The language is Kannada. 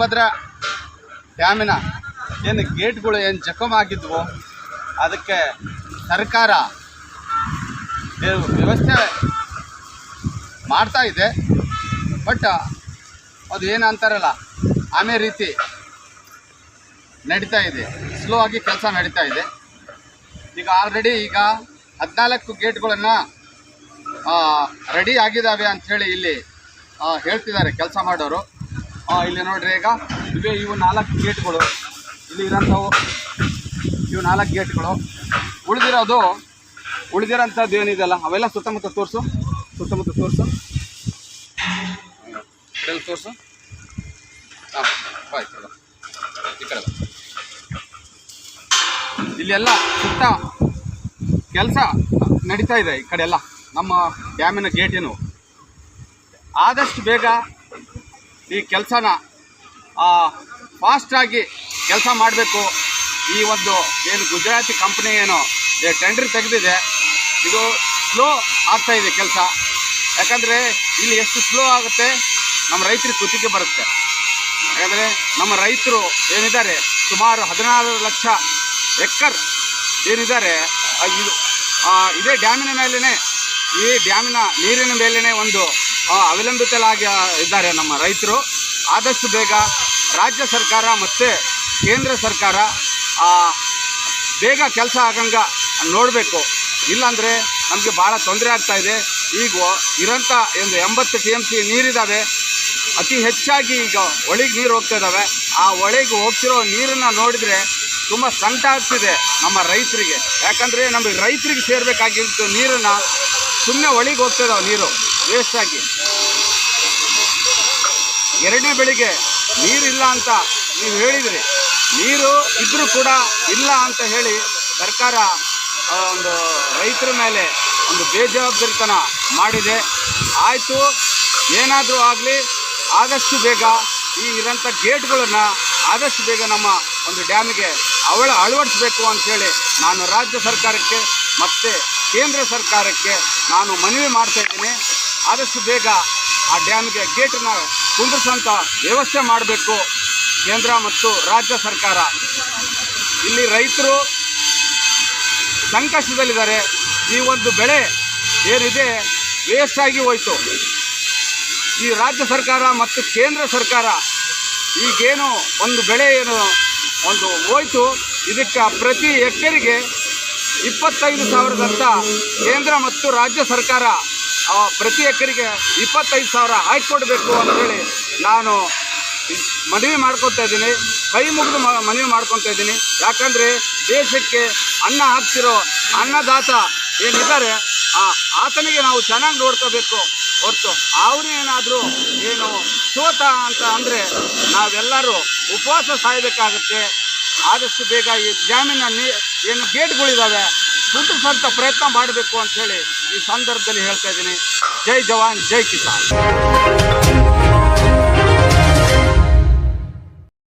ತುಂಗಭದ್ರಾ ಡ್ಯಾಮಿನ ಏನು ಗೇಟ್ಗಳು ಏನು ಜಖಮ್ ಆಗಿದ್ವು ಅದಕ್ಕೆ ಸರ್ಕಾರ ವ್ಯವಸ್ಥೆ ಮಾಡ್ತಾ ಇದೆ. ಬಟ್ ಅದು ಏನು ಅಂತಾರಲ್ಲ ಆಮೆ ರೀತಿ ನಡೀತಾ ಇದೆ, ಸ್ಲೋ ಆಗಿ ಕೆಲಸ ನಡೀತಾ ಇದೆ. ಈಗ ಆಲ್ರೆಡಿ 14 ಗೇಟ್ಗಳನ್ನು ರೆಡಿ ಆಗಿದ್ದಾವೆ ಅಂಥೇಳಿ ಇಲ್ಲಿ ಹೇಳ್ತಿದ್ದಾರೆ ಕೆಲಸ ಮಾಡೋರು. ಇಲ್ಲಿ ನೋಡ್ರಿ, ಈಗ ಇವು 4 ಗೇಟ್ಗಳು ಇಲ್ಲಿ ಇರೋಂಥವು. ಇವು 4 ಗೇಟ್ಗಳು. ಉಳಿದಿರೋಂಥದ್ದು ಏನಿದೆಯಲ್ಲ ಅವೆಲ್ಲ ಸುತ್ತಮುತ್ತ ತೋರಿಸು ತೋರಿಸು. ಆಯ್ತು, ಈ ಕಡೆ ಇಲ್ಲೆಲ್ಲ ಸುತ್ತ ಕೆಲಸ ನಡೀತಾ ಇದೆ. ಈ ಕಡೆ ಎಲ್ಲ ನಮ್ಮ ಡ್ಯಾಮಿನ ಗೇಟೇನು ಆದಷ್ಟು ಬೇಗ ಈ ಕೆಲಸನ ಫಾಸ್ಟಾಗಿ ಕೆಲಸ ಮಾಡಬೇಕು. ಈ ಒಂದು ಏನು ಗುಜರಾತಿ ಕಂಪ್ನಿ ಏನು ಟೆಂಡರ್ ತೆಗೆದಿದೆ, ಇದು ಸ್ಲೋ ಆಗ್ತಾಯಿದೆ ಕೆಲಸ. ಯಾಕಂದರೆ ಇಲ್ಲಿ ಎಷ್ಟು ಸ್ಲೋ ಆಗುತ್ತೆ ನಮ್ಮ ರೈತರಿಗೆ ಕುತ್ತಿಗೆ ಬರುತ್ತೆ. ಯಾಕಂದರೆ ನಮ್ಮ ರೈತರು ಏನಿದ್ದಾರೆ ಸುಮಾರು 16 ಲಕ್ಷ ಎಕರ್ ಏನಿದ್ದಾರೆ ಇದೇ ಡ್ಯಾಮಿನ ಮೇಲೇ, ಈ ಡ್ಯಾಮಿನ ನೀರಿನ ಮೇಲೇ ಒಂದು ಅವಲಂಬಿತರಾಗಿ ಇದ್ದಾರೆ ನಮ್ಮ ರೈತರು. ಆದಷ್ಟು ಬೇಗ ರಾಜ್ಯ ಸರ್ಕಾರ ಮತ್ತು ಕೇಂದ್ರ ಸರ್ಕಾರ ಬೇಗ ಕೆಲಸ ಆಗಂಗೆ ನೋಡಬೇಕು. ಇಲ್ಲಾಂದರೆ ನಮಗೆ ಭಾಳ ತೊಂದರೆ ಆಗ್ತಾಯಿದೆ. ಈಗ ಇರೋಂಥ ಒಂದು 80 TMC ನೀರಿದ್ದಾವೆ. ಅತಿ ಹೆಚ್ಚಾಗಿ ಈಗ ಹೊಳೆಗೆ ನೀರು ಹೋಗ್ತಾ ಇದ್ದಾವೆ. ಆ ಹೊಳೆಗೆ ಹೋಗ್ತಿರೋ ನೀರನ್ನು ನೋಡಿದರೆ ತುಂಬ ಸಂಕಟ ಆಗ್ತಿದೆ ನಮ್ಮ ರೈತರಿಗೆ. ಯಾಕಂದರೆ ನಮಗೆ ರೈತರಿಗೆ ಸೇರಬೇಕಾಗಿದ್ದು ನೀರನ್ನು ಸುಮ್ಮನೆ ಹೊಳೆಗೆ ಹೋಗ್ತಾ ಇದ್ದಾವೆ, ನೀರು ವೇಸ್ಟಾಗಿ. 2ನೇ ಬೆಳೆಗೆ ನೀರಿಲ್ಲ ಅಂತ ನೀವು ಹೇಳಿದ್ರಿ, ನೀರು ಇದ್ದರೂ ಕೂಡ ಇಲ್ಲ ಅಂತ ಹೇಳಿ ಸರ್ಕಾರ ಒಂದು ರೈತರ ಮೇಲೆ ಒಂದು ಬೇಜವಾಬ್ದಾರಿತನ ಮಾಡಿದೆ. ಆಯಿತು, ಏನಾದರೂ ಆಗಲಿ, ಆದಷ್ಟು ಬೇಗ ಈ ಇರೋಂಥ ಗೇಟ್ಗಳನ್ನು ಆದಷ್ಟು ಬೇಗ ನಮ್ಮ ಒಂದು ಡ್ಯಾಮಿಗೆ ಅಳವಡಿಸಬೇಕು ಅಂಥೇಳಿ ನಾನು ರಾಜ್ಯ ಸರ್ಕಾರಕ್ಕೆ ಮತ್ತು ಕೇಂದ್ರ ಸರ್ಕಾರಕ್ಕೆ ನಾನು ಮನವಿ ಮಾಡ್ತಾಯಿದ್ದೀನಿ. ಆದಷ್ಟು ಬೇಗ ಆ ಡ್ಯಾಮಿಗೆ ಗೇಟನ್ನು ಕುಂದಿಸೋಂಥ ವ್ಯವಸ್ಥೆ ಮಾಡಬೇಕು ಕೇಂದ್ರ ಮತ್ತು ರಾಜ್ಯ ಸರ್ಕಾರ. ಇಲ್ಲಿ ರೈತರು ಸಂಕಷ್ಟದಲ್ಲಿದ್ದಾರೆ. ಈ ಒಂದು ಬೆಳೆ ಏನಿದೆ ವೇಸ್ಟಾಗಿ ಹೋಯಿತು. ಈ ರಾಜ್ಯ ಸರ್ಕಾರ ಮತ್ತು ಕೇಂದ್ರ ಸರ್ಕಾರ ಈಗೇನು ಒಂದು ಬೆಳೆ ಏನು ಒಂದು ಹೋಯಿತು, ಇದಕ್ಕೆ ಪ್ರತಿ ಎಕರೆಗೆ 25,000 ಕೇಂದ್ರ ಮತ್ತು ರಾಜ್ಯ ಸರ್ಕಾರ ಪ್ರತಿ ಎಕರೆಗೆ 25,000 ಹಾಕಿಕೊಡ್ಬೇಕು ಅಂಥೇಳಿ ನಾನು ಮನವಿ ಮಾಡ್ಕೊತಾ ಇದ್ದೀನಿ, ಕೈ ಮುಗಿದು ಮನವಿ ಮಾಡ್ಕೊತಾ ಇದ್ದೀನಿ. ಯಾಕಂದರೆ ದೇಶಕ್ಕೆ ಅನ್ನ ಹಾಕ್ತಿರೋ ಅನ್ನದಾತ ಏನಿದ್ದಾರೆ ಆತನಿಗೆ ನಾವು ಚೆನ್ನಾಗಿ ನೋಡ್ಕೋಬೇಕು ಹೊರತು ಅವನೇನಾದರೂ ಏನು ಸೋತ ಅಂತ ಅಂದರೆ ನಾವೆಲ್ಲರೂ ಉಪವಾಸ ಸಾಯಬೇಕಾಗುತ್ತೆ. ಆದಷ್ಟು ಬೇಗ ಈ ಡ್ಯಾಮಿನಲ್ಲಿ ಏನು ಗೇಟ್ಗಳಿದ್ದಾವೆ ಕುಂದಿಸುವಂಥ ಪ್ರಯತ್ನ ಮಾಡಬೇಕು ಅಂಥೇಳಿ ಈ ಸಂದರ್ಭದಲ್ಲಿ ಹೇಳ್ತಾ ಇದ್ದೀನಿ. ಜೈ ಜವಾನ್ ಜೈ ಕಿಸಾನ್.